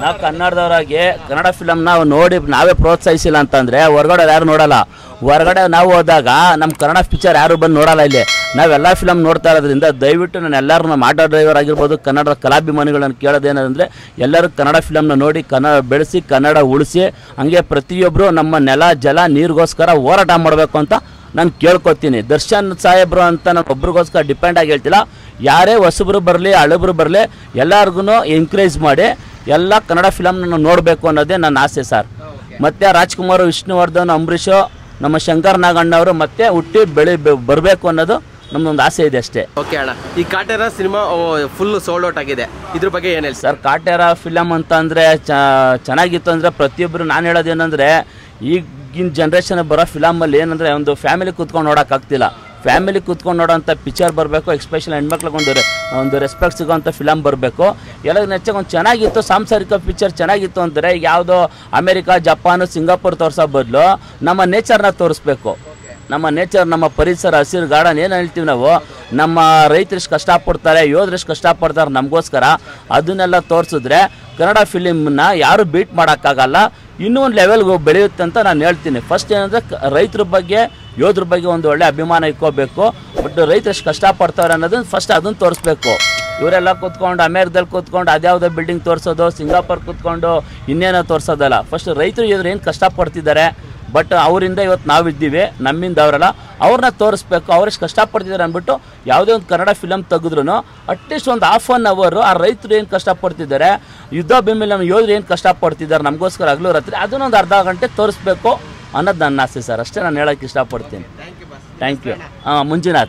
ನಾವು ಕನ್ನಡದವರಾಗಿ ಕನ್ನಡ ಫಿಲಮ್ ನಾವು ನೋಡಿ ನಾವೇ ಪ್ರೋತ್ಸಾಹಿಸಿಲ್ಲ ಅಂತಂದರೆ ಹೊರಗಡೆ ಯಾರು ನೋಡಲ್ಲ. ಹೊರಗಡೆ ನಾವು ಹೋದಾಗ ನಮ್ಮ ಕನ್ನಡ ಪಿಕ್ಚರ್ ಯಾರು ಬಂದು ನೋಡಲ್ಲ. ಇಲ್ಲಿ ನಾವೆಲ್ಲ ಫಿಲಮ್ ನೋಡ್ತಾ ಇರೋದ್ರಿಂದ ದಯವಿಟ್ಟು ನಾನು ಎಲ್ಲರೂ ನಮ್ಮ ಆಟೋ ಡ್ರೈವರ್ ಆಗಿರ್ಬೋದು, ಕನ್ನಡದ ಕಲಾಭಿಮಾನಿಗಳನ್ನು ಕೇಳೋದೇನಂದರೆ ಎಲ್ಲರೂ ಕನ್ನಡ ಫಿಲಮ್ನ ನೋಡಿ ಕನ್ನಡ ಬೆಳೆಸಿ, ಕನ್ನಡ ಉಳಿಸಿ, ಹಂಗೆ ಪ್ರತಿಯೊಬ್ಬರು ನಮ್ಮ ನೆಲ ಜಲ ನೀರಿಗೋಸ್ಕರ ಹೋರಾಟ ಮಾಡಬೇಕು ಅಂತ ನಾನು ಕೇಳ್ಕೊತೀನಿ. ದರ್ಶನ್ ಸಾಹೇಬರು ಅಂತ ನಾನು ಒಬ್ರಿಗೋಸ್ಕರ ಡಿಪೆಂಡ್ ಆಗಿ ಹೇಳ್ತಿಲ್ಲ. ಯಾರೇ ಹೊಸಬ್ರು ಬರಲಿ ಹಳಬ್ರು ಬರಲಿ ಎಲ್ಲರಿಗೂ ಎಂಕರೇಜ್ ಮಾಡಿ ಎಲ್ಲ ಕನ್ನಡ ಫಿಲಮ್ನ ನೋಡಬೇಕು ಅನ್ನೋದೇ ನನ್ನ ಆಸೆ ಸರ್. ಮತ್ತು ರಾಜ್ಕುಮಾರ್, ವಿಷ್ಣುವರ್ಧನ್, ಅಂಬರೀಷು, ನಮ್ಮ ಶಂಕರ್ ನಾಗಣ್ಣವರು ಮತ್ತೆ ಹುಟ್ಟಿ ಬರಬೇಕು ಅನ್ನೋದು ನಮ್ಮದೊಂದು ಆಸೆ ಇದೆ ಅಷ್ಟೇ. ಓಕೆ ಅಣ್ಣ, ಈ Kaatera cinema full sold out ಆಗಿದೆ, ಇದ್ರ ಬಗ್ಗೆ ಏನು ಹೇಳಿ ಸರ್? ಕಾಟೇರ ಫಿಲಮ್ ಅಂತ ಅಂದರೆ ಚೆನ್ನಾಗಿತ್ತು ಅಂದರೆ ಪ್ರತಿಯೊಬ್ಬರು ನಾನು ಹೇಳೋದೇನೆಂದರೆ ಈಗಿನ ಜನ್ರೇಷನ್ ಬರೋ ಫಿಲಮಲ್ಲಿ ಏನಂದರೆ ಒಂದು ಫ್ಯಾಮಿಲಿ ಕೂತ್ಕೊಂಡು ನೋಡೋಕ್ಕಾಗ್ತಿಲ್ಲ. ಫ್ಯಾಮಿಲಿ ಕೂತ್ಕೊಂಡು ನೋಡೋಂಥ ಪಿಕ್ಚರ್ ಬರಬೇಕು, ಎಕ್ಸ್ಪೆಷಲಿ ಹೆಣ್ಮಕ್ಳಿಗೆ ಒಂದು ರೆಸ್ಪೆಕ್ಟ್ ಸಿಗೋಂಥ ಫಿಲಮ್ ಬರಬೇಕು. ಎಲ್ಲ ನೆಚ್ಚಾಗ ಒಂದು ಚೆನ್ನಾಗಿತ್ತು ಸಾಂಸಾರಿಕ ಪಿಕ್ಚರ್ ಚೆನ್ನಾಗಿತ್ತು ಅಂದರೆ ಯಾವುದೋ ಅಮೇರಿಕಾ, ಜಪಾನು, ಸಿಂಗಾಪುರ್ ತೋರಿಸೋ ಬದಲು ನಮ್ಮ ನೇಚರ್ನ ತೋರಿಸ್ಬೇಕು. ನಮ್ಮ ನೇಚರ್, ನಮ್ಮ ಪರಿಸರ, ಹಸಿರು ಗಾರ್ಡನ್ ಏನು ಹೇಳ್ತೀವಿ ನಾವು, ನಮ್ಮ ರೈತರಿಷ್ಟು ಕಷ್ಟಪಡ್ತಾರೆ, ಯೋಧರಿಷ್ಟು ಕಷ್ಟಪಡ್ತಾರೆ ನಮಗೋಸ್ಕರ, ಅದನ್ನೆಲ್ಲ ತೋರಿಸಿದ್ರೆ ಕನ್ನಡ ಫಿಲಿಮ್ನ ಯಾರು ಬೀಟ್ ಮಾಡೋಕ್ಕಾಗಲ್ಲ. ಇನ್ನೂ ಒಂದು ಲೆವೆಲ್ಗೆ ಬೆಳೆಯುತ್ತೆ ಅಂತ ನಾನು ಹೇಳ್ತೀನಿ. ಫಸ್ಟ್ ಏನಂದರೆ ರೈತರ ಬಗ್ಗೆ, ಯೋಧರ ಬಗ್ಗೆ ಒಂದು ಒಳ್ಳೆ ಅಭಿಮಾನ ಇಟ್ಕೋಬೇಕು. ಬಟ್ ರೈತರು ಎಷ್ಟು ಕಷ್ಟಪಡ್ತಾರೆ ಅನ್ನೋದನ್ನು ಫಸ್ಟ್ ಅದನ್ನು ತೋರಿಸ್ಬೇಕು. ಇವರೆಲ್ಲ ಕೂತ್ಕೊಂಡು ಅಮೇರಿಕದಲ್ಲಿ ಕೂತ್ಕೊಂಡು ಅದ್ಯಾವುದೋ ಬಿಲ್ಡಿಂಗ್ ತೋರಿಸೋದು, ಸಿಂಗಾಪುರ್ ಕೂತ್ಕೊಂಡು ಇನ್ನೇನೋ ತೋರಿಸೋದಲ್ಲ. ಫಸ್ಟ್ ರೈತರು ಇವರು ಏನು ಕಷ್ಟಪಡ್ತಿದ್ದಾರೆ, ಬಟ್ ಅವರಿಂದ ಇವತ್ತು ನಾವಿದ್ದೀವಿ, ನಮ್ಮಿಂದ ಅವರಲ್ಲ, ಅವ್ರನ್ನ ತೋರಿಸ್ಬೇಕು. ಅವ್ರೆಷ್ಟು ಕಷ್ಟಪಡ್ತಿದ್ದಾರೆ ಅಂದ್ಬಿಟ್ಟು ಯಾವುದೇ ಒಂದು ಕನ್ನಡ ಫಿಲಮ್ ತೆಗೆದ್ರೂ ಅಟ್ಲೀಸ್ಟ್ ಒಂದು ½ ಅವರು ಆ ರೈತರು ಏನು ಕಷ್ಟಪಡ್ತಿದ್ದಾರೆ, ಯುದ್ಧ ಭೂಮಿಲಿ ನಮ್ಮ ಯೋಧರು ಏನು ಕಷ್ಟಪಡ್ತಿದ್ದಾರೆ ನಮಗೋಸ್ಕರ ಹಗಲು ರಾತ್ರಿ, ಅದನ್ನೊಂದು ಅರ್ಧ ಗಂಟೆ ತೋರಿಸ್ಬೇಕು ಅನ್ನೋದು ನನ್ನ ಆಸೆ ಸರ್. ಅಷ್ಟೇ ನಾನು ಹೇಳೋಕ್ಕೆ ಇಷ್ಟಪಡ್ತೀನಿ. Thank you. ಮಂಜುನಾಥ್.